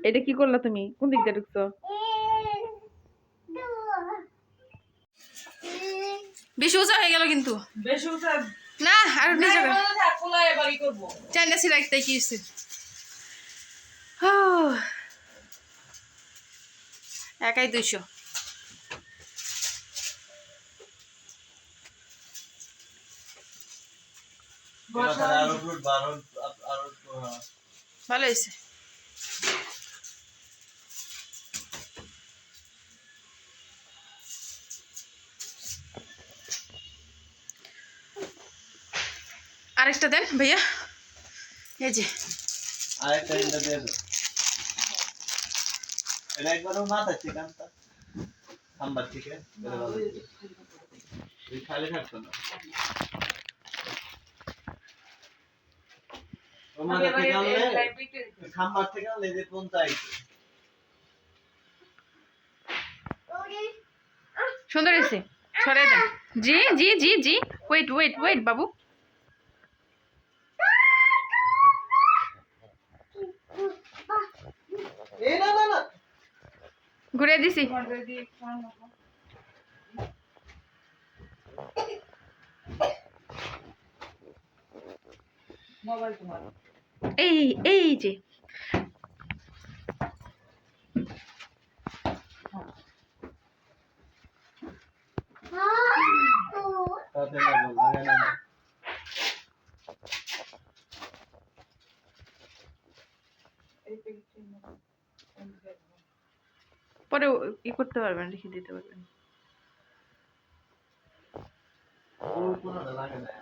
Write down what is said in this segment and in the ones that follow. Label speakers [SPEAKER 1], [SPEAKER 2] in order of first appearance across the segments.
[SPEAKER 1] এটা কি করলা তুমি? কোন দিক দিয়ে ঢুকছো? বেশি উঁচা হয়ে গেল কিন্তু।
[SPEAKER 2] বেশি উঁচা
[SPEAKER 1] না, আর নিচে
[SPEAKER 2] খোলা এবারই করবো।
[SPEAKER 1] চাইনা সিলাই তাই কি হচ্ছে? একাই 200। ভালো হয়েছে। আরেকটা দেন ভাইয়া, এই যে
[SPEAKER 3] আরেকটা ইন্টা দিয়ে দাও। এটা একবারও মাথা চিকানটা নাম্বার থেকে এই খালি থাকতো না ও মাথা থেকে আনলে খাম্বার থেকে আনলে যে কোনটা আইছে
[SPEAKER 1] সুন্দর হয়েছে। সরাই দেন। জি জি জি জি, ওয়েট ওয়েট ওয়েট বাবু।
[SPEAKER 3] এই না না না
[SPEAKER 1] ঘুরে দিছি।
[SPEAKER 2] মোবাইল তোমার
[SPEAKER 1] এই এই যে
[SPEAKER 3] তাতে লাগো লাগে না
[SPEAKER 1] পরে ই করতে পারবেন, রেখে দিতে পারবেন।
[SPEAKER 3] কোনটা লাগে না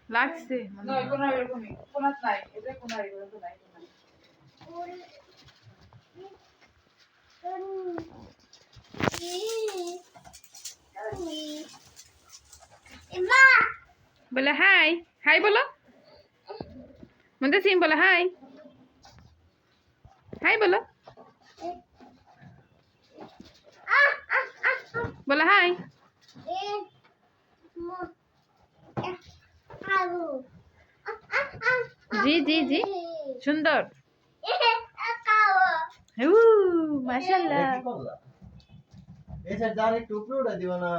[SPEAKER 1] লাগছে
[SPEAKER 2] না কোনো এরকমই কোনো নাই এটা কোনো এরকম নাই
[SPEAKER 1] বলে হাই। হাই বলো, মুন্তাসিম বলো হাই। হাই বলো, বলো হাই। জি জি জি, সুন্দর। মাশাআল্লাহ।
[SPEAKER 3] কি করলা এই স্যার জানি টুকরোটা দিও না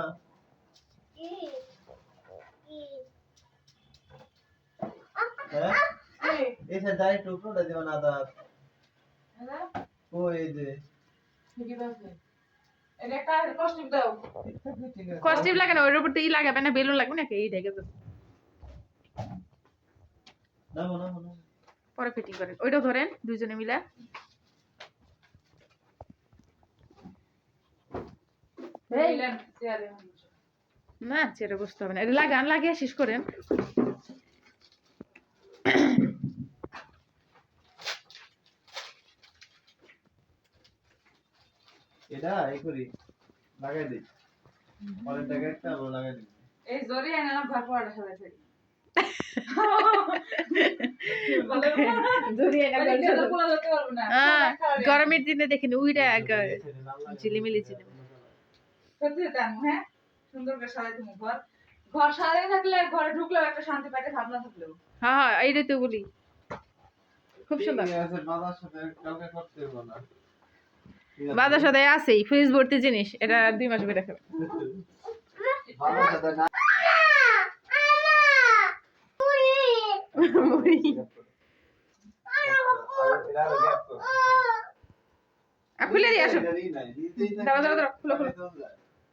[SPEAKER 3] হ্যাঁ এই স্যার জানি টুকরোটা দিও না দাঁত
[SPEAKER 2] হ্যাঁ
[SPEAKER 3] ও এই যে
[SPEAKER 2] ঠিক আছে এটা একটা কস্টিং দাও
[SPEAKER 1] কস্টিপ লাগে না, ওর উপর ই লাগাবে না, বেলুন লাগবে নাকি? এই ঢেকে দেবো,
[SPEAKER 3] না না না
[SPEAKER 1] পরে ফিটিং করেন। ওইটাও ধরেন দুইজনে মিলে। না চেয়ারে বসতে হবে না, এটা লাগান, লাগিয়ে শেষ করেন।
[SPEAKER 3] এটা এই করি লাগাই দিই পরের টাকা একটা আবার লাগাই দিই
[SPEAKER 2] এই জরি এনে না ঘর পড়া সবাই থেকে
[SPEAKER 1] গরমের দিনে দেখেন উইরা ঝিলিমিলি ঝিলিমিলি
[SPEAKER 2] হ্যাঁ সুন্দর করে সাজাই তুমি ঘর ঘর সাজাই থাকলে ঘরে ঢুকলেও একটা শান্তি পাইতে ভাবনা থাকলেও
[SPEAKER 1] হ্যাঁ হ্যাঁ এইটাই তো বলি, খুব সুন্দর।
[SPEAKER 3] বাজার সাথে কালকে করতে হবে না
[SPEAKER 1] বাজার সদাই আছেই, ফ্রিজ ভর্তি জিনিস, এটা 2 মাস বেড়ে খাবে।
[SPEAKER 3] বাজার সাথে না
[SPEAKER 1] খুলে দিয়ে আসো, দাঁড়া দাঁড়া দাঁড়া, খুলো খুলো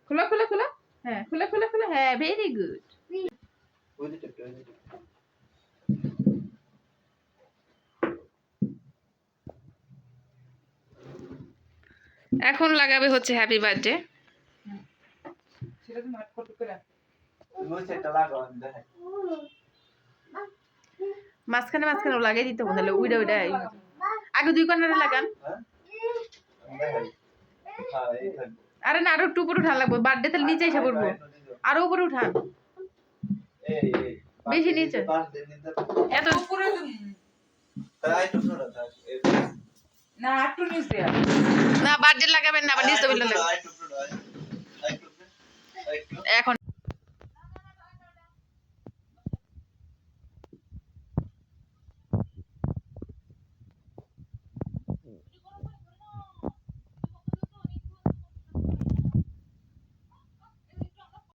[SPEAKER 1] খুলো খুলো খুলো, হ্যাঁ খুলো খুলো খুলো, হ্যাঁ ভেরি গুড। এখন লাগাবে হচ্ছে হ্যাপি বার্থডে।
[SPEAKER 2] সেটা তুমি ফটো করে
[SPEAKER 1] মাঝখানে মাঝখানে লাগাই দিতে হবে, নাহলে উইডা উইডা আগে 2 কর্নারে লাগান। আরে না, আরো একটু উপরে উঠান লাগবে, বার্থডে তাহলে নিচে এসে পড়বো, আরো উপরে উঠান, বেশি নিচে, এত
[SPEAKER 2] উপরে
[SPEAKER 3] তাই তো শোনা থাক
[SPEAKER 2] না একটু নিচ দেয়া
[SPEAKER 1] না বার্জেট লাগাবেন না আবার ডিস্টার্ব
[SPEAKER 3] আই
[SPEAKER 1] লাগবে
[SPEAKER 3] টুকরো
[SPEAKER 1] এখন